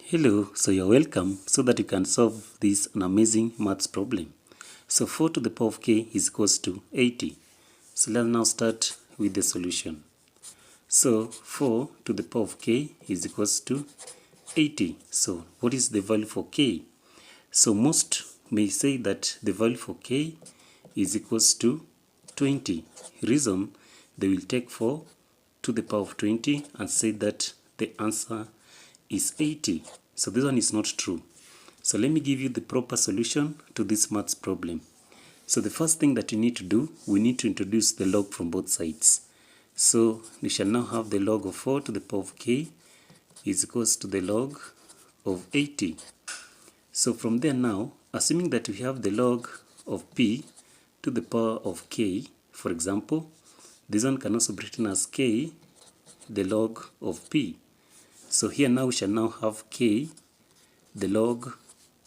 Hello, so you're welcome so that you can solve this an amazing maths problem. So 4 to the power of k is equals to 80. So let's now start with the solution. So 4 to the power of k is equals to 80. So what is the value for k? So most may say that the value for k is equals to 20. Reason, they will take 4 to the power of 20 and say that the answer is 80. So this one is not true. So let me give you the proper solution to this maths problem. So the first thing that you need to do, we need to introduce the log from both sides. So we shall now have the log of 4 to the power of k is equals to the log of 80. So from there now, assuming that we have the log of p to the power of k, for example, this one can also be written as k, the log of p. So here now we shall now have k, the log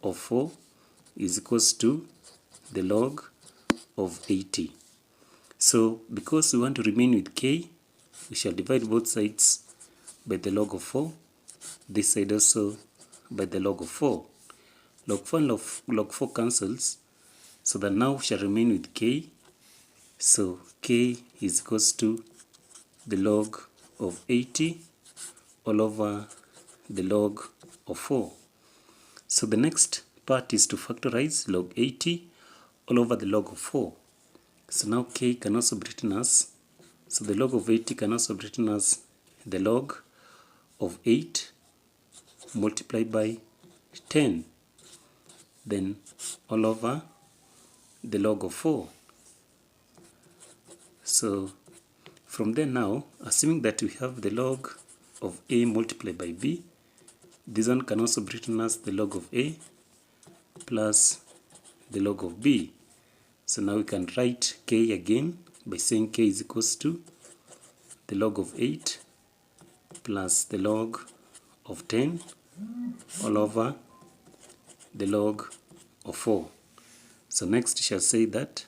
of 4 is equals to the log of 80. So because we want to remain with k, we shall divide both sides by the log of 4, this side also by the log of 4. Log 4 and log 4 cancels, so that now we shall remain with k. So k is equals to the log of 80 all over the log of 4. So the next part is to factorize log 80 all over the log of 4. So now k can also be written as, so the log of 80 can also be written as the log of 8 multiplied by 10, then all over the log of 4. So from there now, assuming that we have the log of a multiplied by b, this one can also be written as the log of a plus the log of b. So now we can write k again by saying k is equals to the log of 8 plus the log of 10 all over the log of 4. So next we shall say that,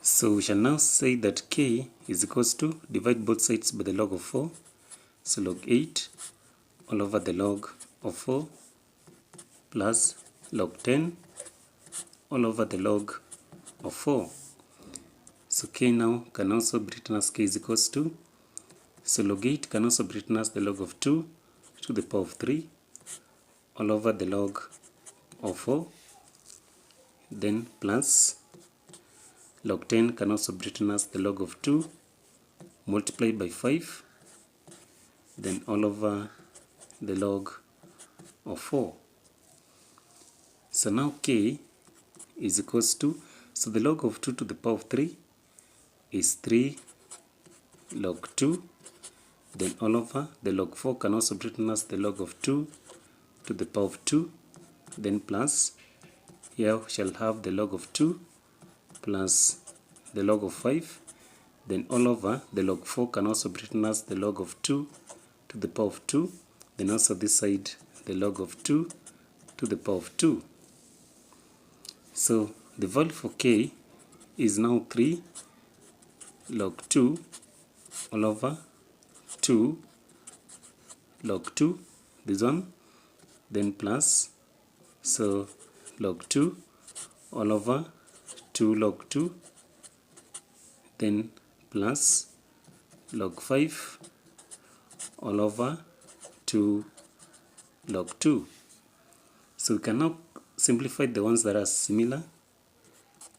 so we shall now say that k is equals to, divide both sides by the log of 4. So log 8 all over the log of 4 plus log 10 all over the log of 4. So k now can also be written as k is equals to, so log 8 can also be written as the log of 2 to the power of 3 all over the log of 4, then plus log 10 can also be written as the log of 2 multiplied by 5, then all over the log of 4. So now k is equals to, so the log of 2 to the power of 3 is 3 log 2, then all over the log 4 can also be written as the log of 2 to the power of 2, then plus, here we shall have the log of 2 plus the log of 5, then all over the log 4 can also be written as the log of 2 to the power of 2, then also this side the log of 2 to the power of 2. So the value for k is now 3 log 2 all over 2 log 2, this one, then plus, so log 2 all over 2 log 2, then plus log 5 all over 2 log 2. So we can now simplify the ones that are similar.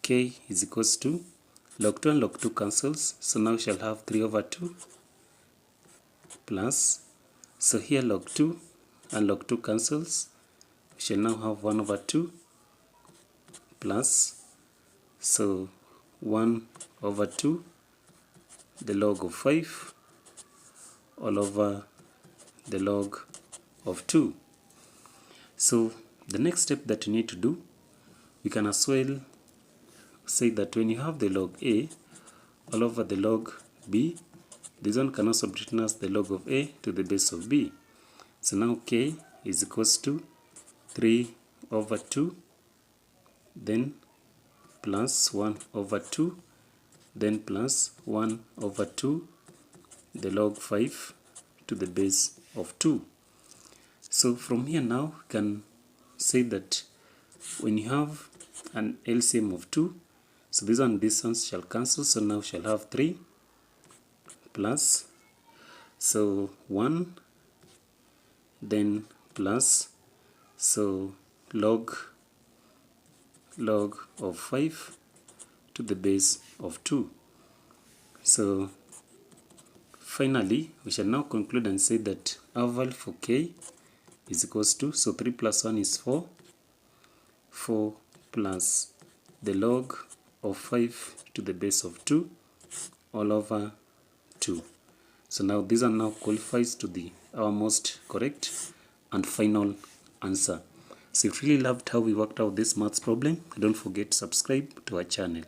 K is equals to, log 2 and log 2 cancels, so now we shall have 3 over 2 plus, so here log 2 and log 2 cancels, we shall now have 1 over 2 plus, so 1 over 2 the log of 5 all over the log of 2. So the next step that you need to do, we can as well say that when you have the log a all over the log b, this one can also be written as the log of a to the base of b. So now k is equals to 3 over 2, then plus 1 over 2, then plus 1 over 2 the log 5 to the base of 2. So from here now, we can say that when you have an LCM of 2, so this ones shall cancel, so now we shall have 3 plus, so 1, then plus, so log of 5 to the base of 2. So finally, we shall now conclude and say that our value for k is equals to, so 3 plus 1 is 4, 4 plus the log of 5 to the base of 2 all over 2. So now these are now qualifies to the our most correct and final answer. So if you really loved how we worked out this maths problem, don't forget to subscribe to our channel.